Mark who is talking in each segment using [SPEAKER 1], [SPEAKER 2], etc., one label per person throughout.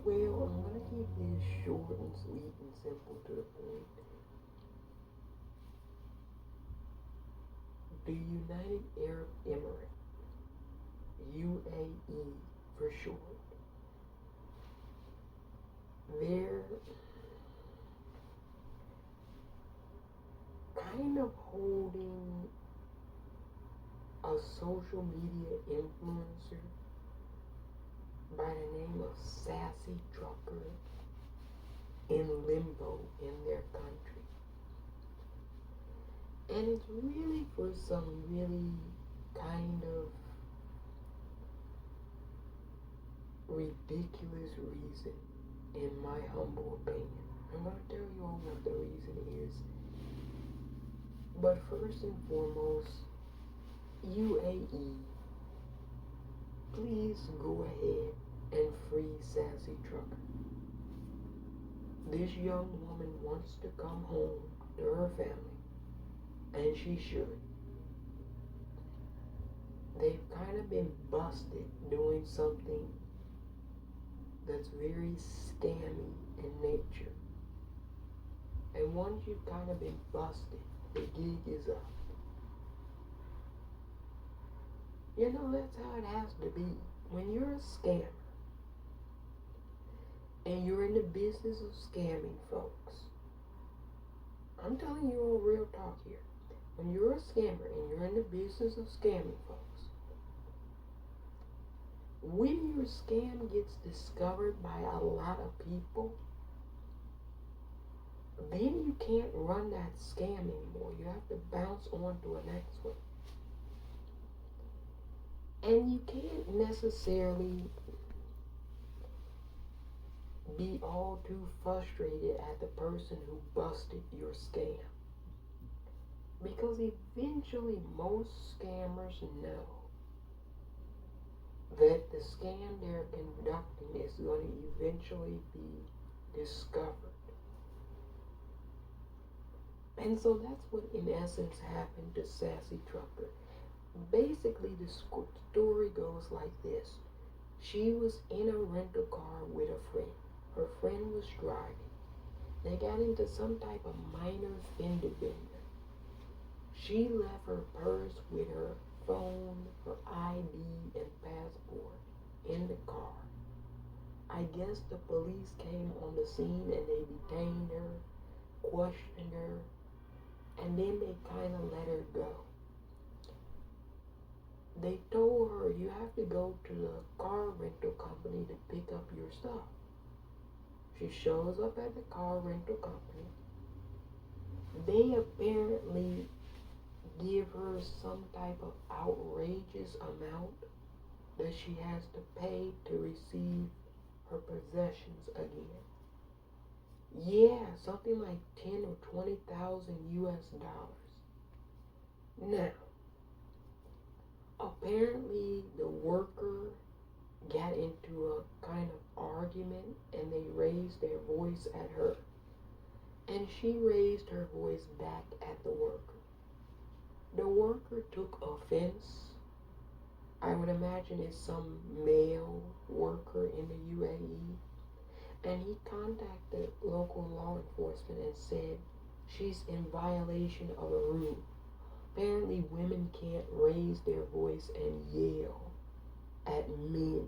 [SPEAKER 1] Well, I'm gonna keep this short and sweet and simple to the point. The United Arab Emirates, UAE for short, they're kind of holding a social media influencer by the name of Sassy Trucker in limbo in their country. And it's really for some really kind of ridiculous reason, in my humble opinion. I'm going to tell you all what the reason is. But first and foremost, UAE, please go ahead and free Sassy Trucker. This young woman wants to come home to her family, and she should. They've kind of been busted doing something that's very scammy in nature. And once you've kind of been busted, the gig is up. You know, that's how it has to be. When you're a scammer, and you're in the business of scamming folks, I'm telling you all real talk here. When you're a scammer and you're in the business of scamming folks, when your scam gets discovered by a lot of people, then you can't run that scam anymore. You have to bounce on to a next one. And you can't necessarily be all too frustrated at the person who busted your scam. Because eventually most scammers know that the scam they're conducting is going to eventually be discovered. And so that's what in essence happened to Sassy Trucker. Basically, the story goes like this. She was in a rental car with a friend. Her friend was driving. They got into some type of minor fender bender. She left her purse with her phone, her ID, and passport in the car. I guess the police came on the scene and they detained her, questioned her, and then they kind of let her go. They told her, you have to go to the car rental company to pick up your stuff. She shows up at the car rental company. They apparently give her some type of outrageous amount that she has to pay to receive her possessions again. Yeah, something like 10 or 20,000 US dollars. Now, apparently the worker got into a kind of argument and they raised their voice at her. And she raised her voice back at the worker. The worker took offense. I would imagine it's some male worker in the UAE. And he contacted local law enforcement and said she's in violation of a rule. Apparently women can't raise their voice and yell at men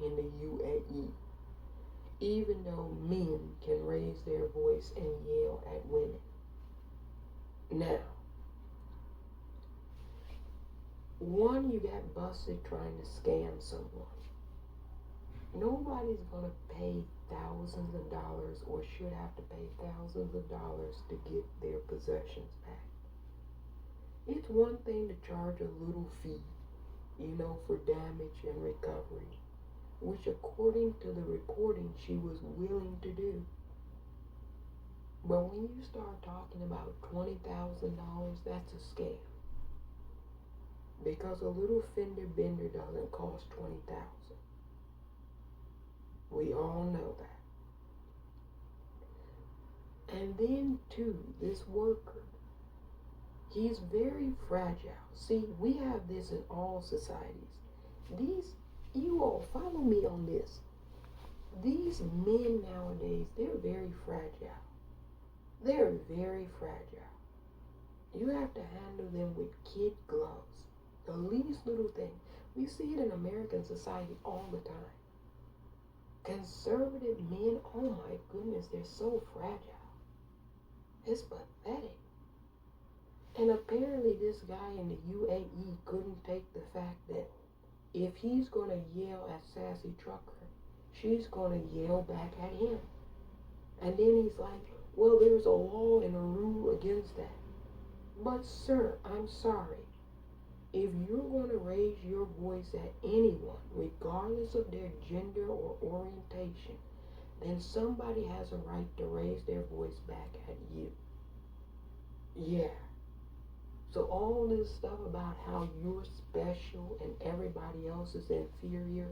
[SPEAKER 1] in the UAE, even though men can raise their voice and yell at women. Now, one, you got busted trying to scam someone. Nobody's going to pay thousands of dollars or should have to pay thousands of dollars to get their possessions back. It's one thing to charge a little fee, for damage and recovery, which according to the reporting she was willing to do. But when you start talking about $20,000, that's a scam. Because a little fender bender doesn't cost $20,000. We all know that. And then too, this worker, he's very fragile. See, we have this in all societies. You all follow me on this. These men nowadays, they're very fragile. They're very fragile. You have to handle them with kid gloves. The least little thing. We see it in American society all the time. Conservative men, oh my goodness, they're so fragile. It's pathetic. And apparently this guy in the UAE couldn't take the fact that if he's going to yell at Sassy Trucker, she's going to yell back at him. And then he's like, well, there's a law and a rule against that. But sir, I'm sorry. If you're going to raise your voice at anyone, regardless of their gender or orientation, then somebody has a right to raise their voice back at you. Yeah. So all this stuff about how you're special and everybody else is inferior,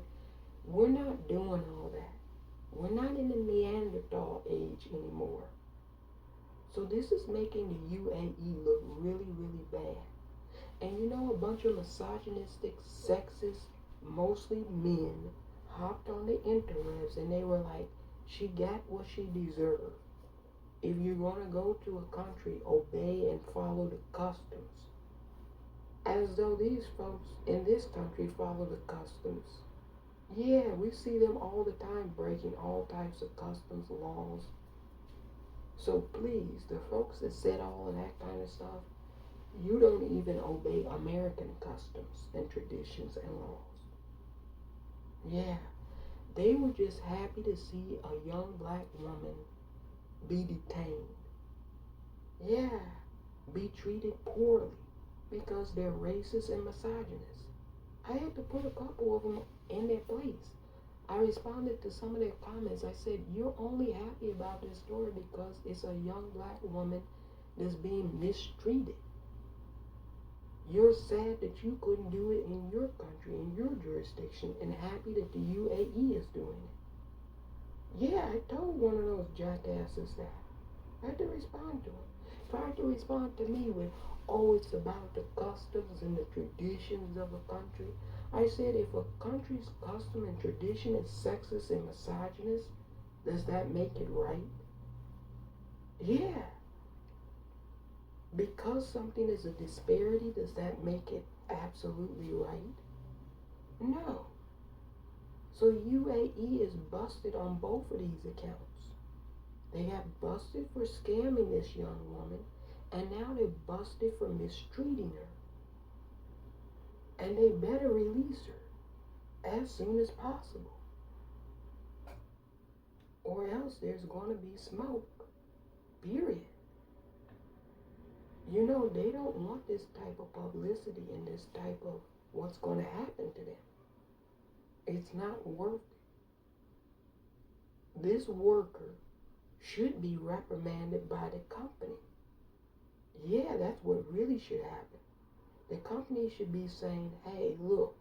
[SPEAKER 1] we're not doing all that. We're not in the Neanderthal age anymore. So this is making the UAE look really, really bad. And you know, a bunch of misogynistic, sexist, mostly men, hopped on the interwebs and they were like, she got what she deserved. If you're going to go to a country, obey and follow the customs. As though these folks in this country follow the customs. Yeah, we see them all the time breaking all types of customs laws. So please, the folks that said all of that kind of stuff, you don't even obey American customs and traditions and laws. Yeah, they were just happy to see a young black woman be detained. Yeah, be treated poorly because they're racist and misogynist. I had to put a couple of them in their place. I responded to some of their comments. I said, you're only happy about this story because it's a young black woman that's being mistreated. You're sad that you couldn't do it in your country, in your jurisdiction, and happy that the UAE is doing it. Yeah, I told one of those jackasses that. I had to respond to him. Tried to respond to me with, oh, it's about the customs and the traditions of a country. I said, if a country's custom and tradition is sexist and misogynist, does that make it right? Yeah. Because something is a disparity, does that make it absolutely right? No. So UAE is busted on both of these accounts. They got busted for scamming this young woman, and now they're busted for mistreating her. And they better release her as soon as possible. Or else there's going to be smoke. Period. You know, they don't want this type of publicity and this type of what's going to happen to them. It's not worth it. This worker should be reprimanded by the company. Yeah, that's what really should happen. The company should be saying, hey, look,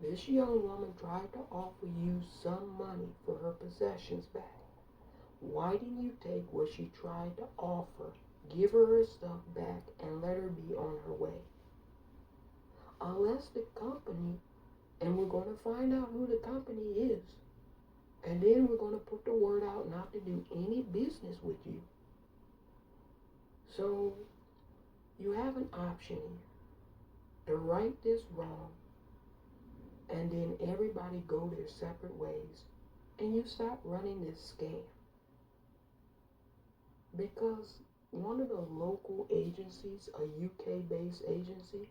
[SPEAKER 1] this young woman tried to offer you some money for her possessions back. Why didn't you take what she tried to offer, give her her stuff back, and let her be on her way? Unless the company, and we're going to find out who the company is, and then we're going to put the word out not to do any business with you. So, you have an option here to right this wrong, and then everybody go their separate ways, and you stop running this scam. Because one of the local agencies, a UK-based agency,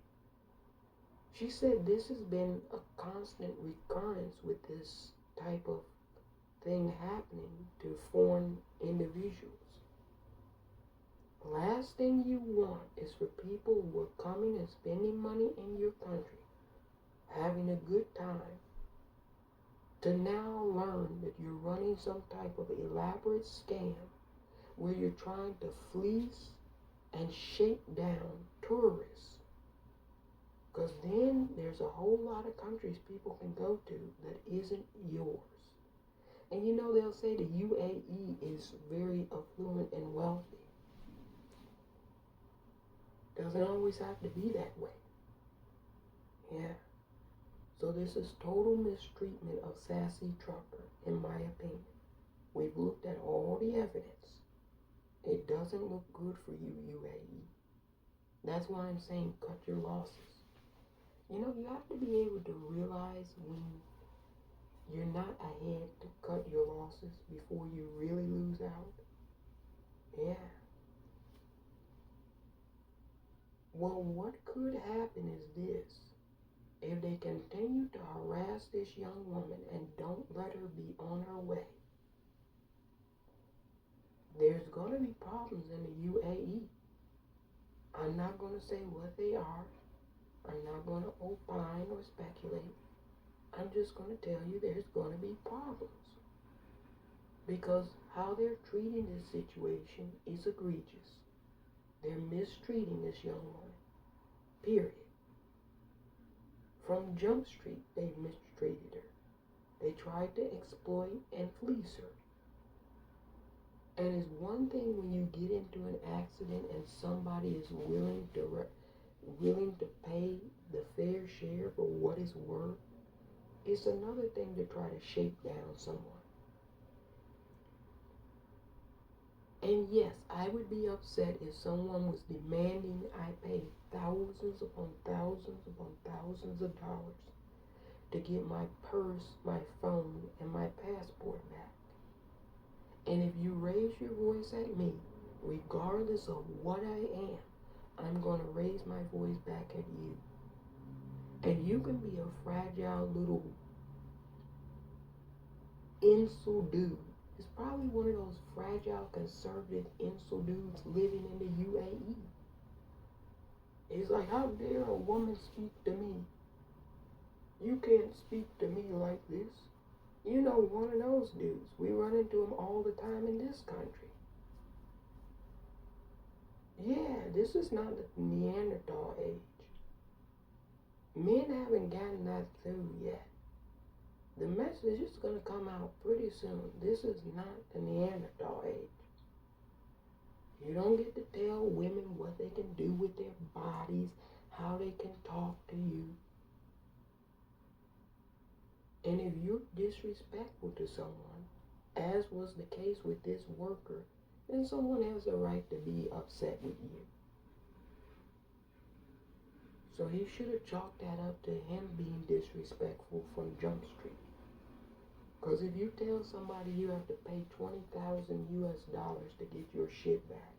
[SPEAKER 1] she said this has been a constant recurrence with this type of thing happening to foreign individuals. Last thing you want is for people who are coming and spending money in your country, having a good time, to now learn that you're running some type of elaborate scam where you're trying to fleece and shake down tourists. Because then there's a whole lot of countries people can go to that isn't yours. And you know, they'll say the UAE is very affluent and wealthy. Doesn't always have to be that way. Yeah. So this is total mistreatment of Sassy Trucker, in my opinion. We've looked at all the evidence. It doesn't look good for you, UAE. That's why I'm saying cut your losses. You know, you have to be able to realize when you're not ahead to cut your losses before you really lose out. Yeah. Well, what could happen is this. If they continue to harass this young woman and don't let her be on her way, there's going to be problems in the UAE. I'm not going to say what they are. I'm not going to opine or speculate. I'm just going to tell you there's going to be problems. Because how they're treating this situation is egregious. They're mistreating this young woman. Period. From Jump Street, they mistreated her. They tried to exploit and fleece her. And it's one thing when you get into an accident and somebody is willing to pay the fair share for what it's worth. It's another thing to try to shake down someone. And yes, I would be upset if someone was demanding I pay thousands upon thousands upon thousands of dollars to get my purse, my phone, and my passport back. And if you raise your voice at me, regardless of what I am, I'm going to raise my voice back at you. And you can be a fragile little insult dude. It's probably one of those fragile conservative insult dudes living in the UAE. It's like, how dare a woman speak to me? You can't speak to me like this. You know, one of those dudes. We run into them all the time in this country. Yeah, this is not the Neanderthal age. Men haven't gotten that through yet. The message is going to come out pretty soon. This is not the Neanderthal age. You don't get to tell women what they can do with their bodies, how they can talk to you. And if you're disrespectful to someone, as was the case with this worker, then someone has a right to be upset with you. So he should have chalked that up to him being disrespectful from Jump Street. Because if you tell somebody you have to pay $20,000 to get your shit back,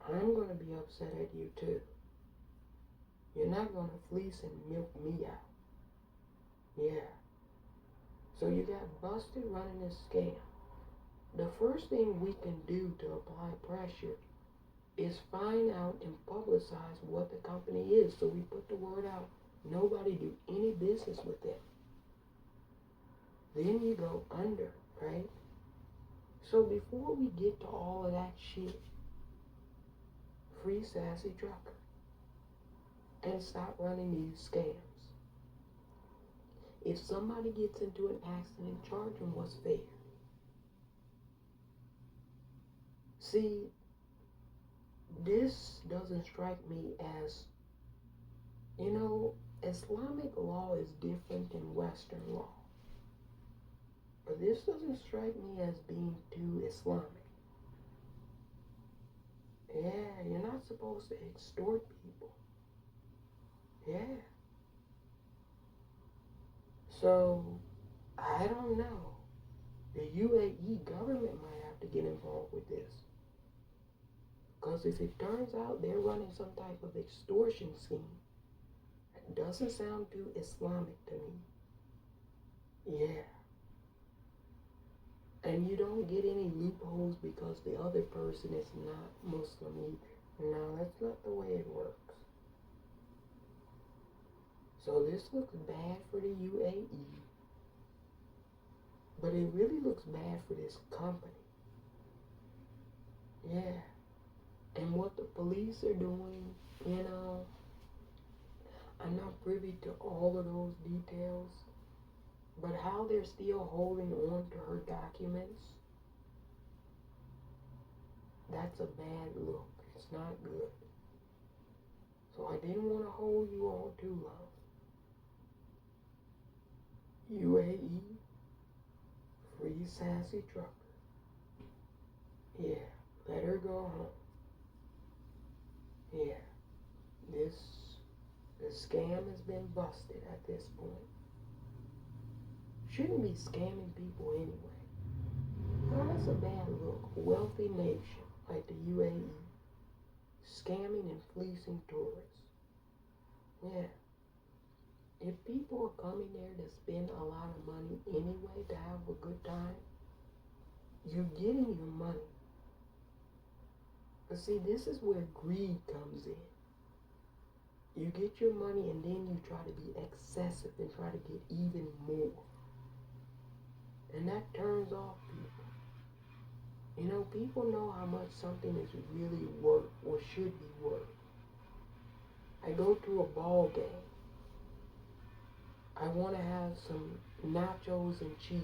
[SPEAKER 1] I'm going to be upset at you too. You're not going to fleece and milk me out. Yeah. So you got busted running this scam. The first thing we can do to apply pressure is find out and publicize what the company is, so we put the word out. Nobody do any business with it. Then you go under, right? So before we get to all of that shit, free Sassy Trucker and stop running these scams. If somebody gets into an accident, charge them what's fair. See, this doesn't strike me as, Islamic law is different than Western law. But this doesn't strike me as being too Islamic. Yeah, you're not supposed to extort people. Yeah. So, I don't know. The UAE government might have to get involved with this. Because if it turns out they're running some type of extortion scheme, it doesn't sound too Islamic to me. Yeah. And you don't get any loopholes because the other person is not Muslim either. No, that's not the way it works. So this looks bad for the UAE, but it really looks bad for this company. Yeah. And what the police are doing, I'm not privy to all of those details, but how they're still holding on to her documents, that's a bad look. It's not good. So I didn't want to hold you all too long. UAE, free Sassy trucker. Yeah, let her go home. Yeah, the scam has been busted at this point. Shouldn't be scamming people anyway. Oh, that's a bad look. A wealthy nation like the UAE scamming and fleecing tourists. Yeah. If people are coming there to spend a lot of money anyway to have a good time, you're getting your money. But see, this is where greed comes in. You get your money and then you try to be excessive and try to get even more. And that turns off people. You know, people know how much something is really worth or should be worth. I go to a ball game. I want to have some nachos and cheese.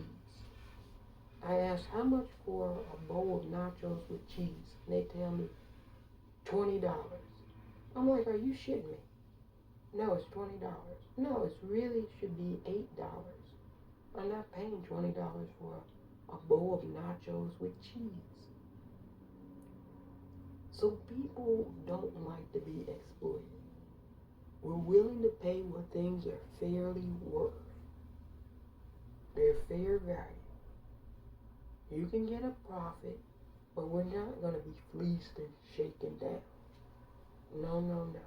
[SPEAKER 1] I ask how much for a bowl of nachos with cheese. And they tell me $20. I'm like, are you shitting me? No, it's $20. No, it really should be $8. I'm not paying $20 for a bowl of nachos with cheese. So people don't like to be exploited. We're willing to pay what things are fairly worth. Their fair value. You can get a profit, but we're not going to be fleeced and shaken down. No, no, no.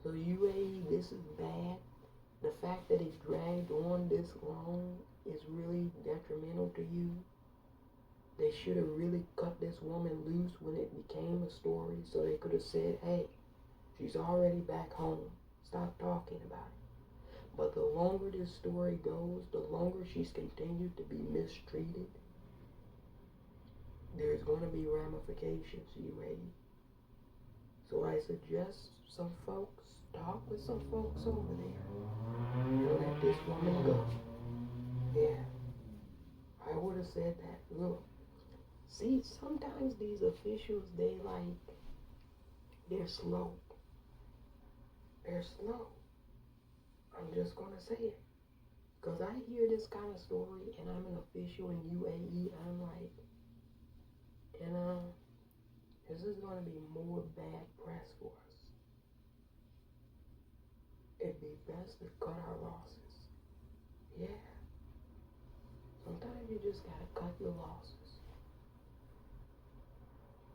[SPEAKER 1] So UAE, this is bad. The fact that it dragged on this long is really detrimental to you. They should have really cut this woman loose when it became a story, so they could have said, hey, she's already back home. Stop talking about it. But the longer this story goes, the longer she's continued to be mistreated, there's going to be ramifications, UAE. So I suggest some folks talk with some folks over there and let this woman go. Yeah, I would have said that. Look, see, sometimes these officials, they're slow. They're slow. I'm just going to say it. Because I hear this kind of story and I'm an official in UAE, I'm like, this is going to be more bad press for us. It'd be best to cut our losses. Yeah. Sometimes you just got to cut your losses.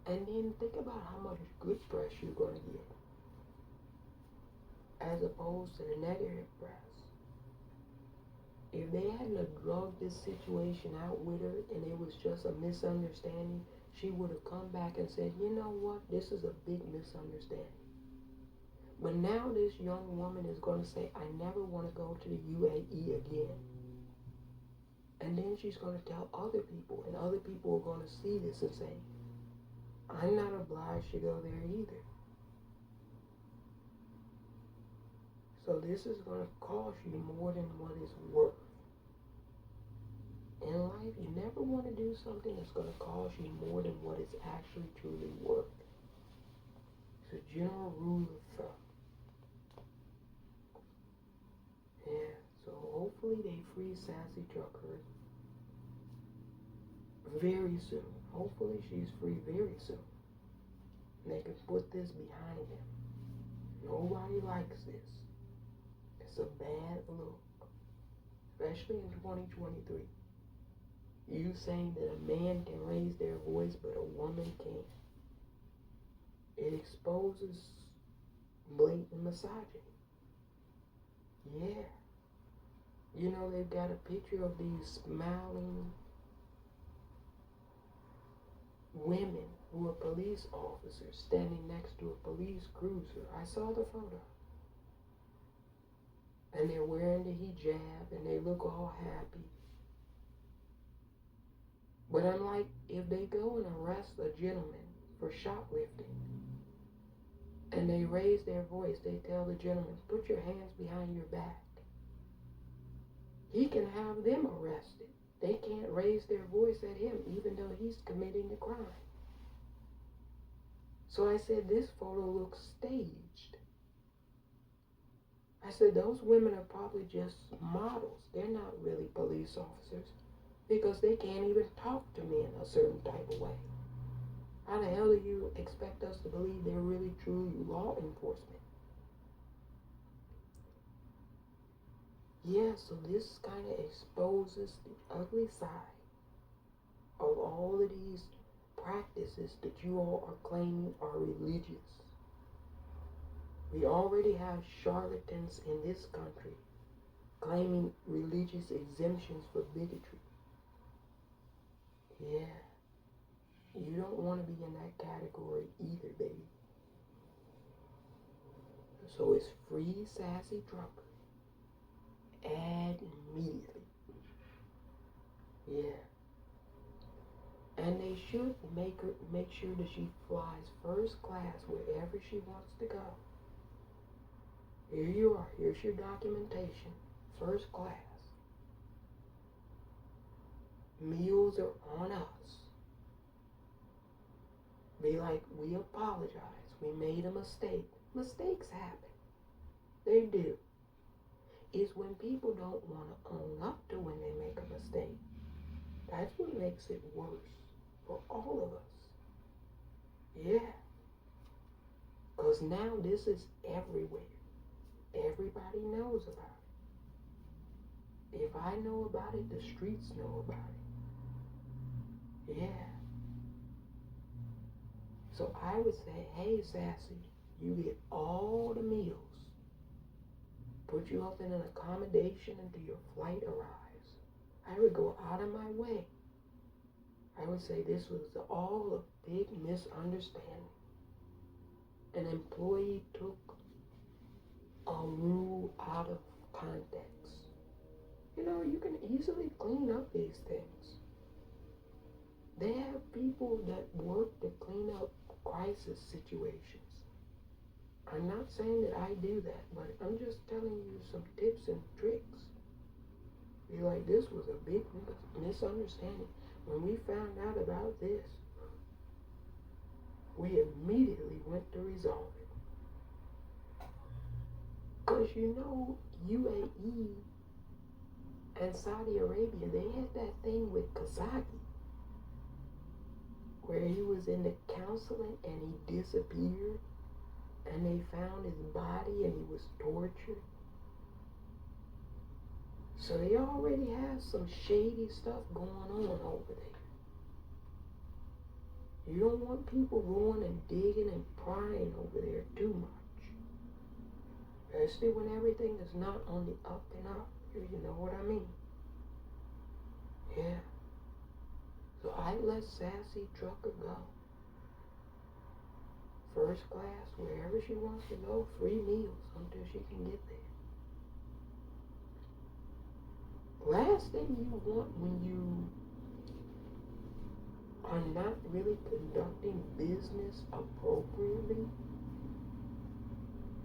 [SPEAKER 1] And then think about how much good press you're going to get as opposed to the negative press. If they hadn't have drugged this situation out with her and it was just a misunderstanding, she would have come back and said, you know what, this is a big misunderstanding. But now this young woman is going to say, I never want to go to the UAE again. And then she's going to tell other people, and other people are going to see this and say, I'm not obliged to go there either. So this is going to cost you more than what it's worth. In life, you never want to do something that's going to cost you more than what it's actually truly worth. It's a general rule of thumb. Yeah, so hopefully they free Sassy Trucker very soon. Hopefully she's free very soon. And they can put this behind them. Nobody likes this. It's a bad look. Especially in 2023. You saying that a man can raise their voice but a woman can't. It exposes blatant misogyny. Yeah. You know, they've got a picture of these smiling women who are police officers standing next to a police cruiser. I saw the photo. And they're wearing the hijab and they look all happy. But I'm like, if they go and arrest a gentleman for shoplifting and they raise their voice, they tell the gentleman, put your hands behind your back. He can have them arrested. They can't raise their voice at him even though he's committing a crime. So I said, this photo looks staged. I said, those women are probably just models. They're not really police officers because they can't even talk to me in a certain type of way. How the hell do you expect us to believe they're really truly law enforcement? Yeah, so this kind of exposes the ugly side of all of these practices that you all are claiming are religious. We already have charlatans in this country claiming religious exemptions for bigotry. Yeah, you don't want to be in that category either, baby. So it's free Sassy Trucker. Add immediately. Yeah. And they should make sure that she flies first class wherever she wants to go. Here you are. Here's your documentation. First class. Meals are on us. Be like, we apologize. We made a mistake. Mistakes happen. They do. It's when people don't want to own up to when they make a mistake. That's what makes it worse for all of us. Yeah. Because now this is everywhere. Everybody knows about it. If I know about it, the streets know about it. Yeah. So I would say, hey, Sassy, you get all the meals. Put you up in an accommodation until your flight arrives. I would go out of my way. I would say this was all a big misunderstanding. An employee took a rule out of context. You know, you can easily clean up these things. They have people that work to clean up crisis situations. I'm not saying that I do that, but I'm just telling you some tips and tricks. Be like, this was a big misunderstanding. When we found out about this, we immediately went to resolve it. Because you know, UAE and Saudi Arabia, they had that thing with Khashoggi, where he was in the counseling and he disappeared, and they found his body and he was tortured. So they already have some shady stuff going on over there. You don't want people going and digging and prying over there too much. Especially when everything is not on the up and up. You know what I mean? Yeah. So I let Sassy Trucker go. First class, wherever she wants to go, free meals until she can get there. Last thing you want when you are not really conducting business appropriately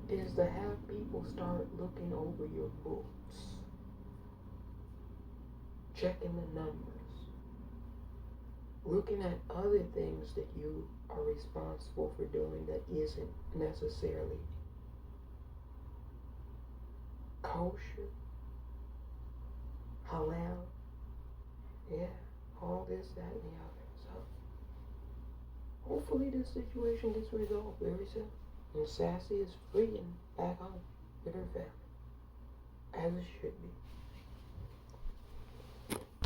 [SPEAKER 1] is to have people start looking over your books, checking the numbers, looking at other things that you are responsible for doing that isn't necessarily kosher, halal, yeah, all this, that, and the other. So hopefully this situation gets resolved very soon, and Sassy is free and back home with her family, as it should be.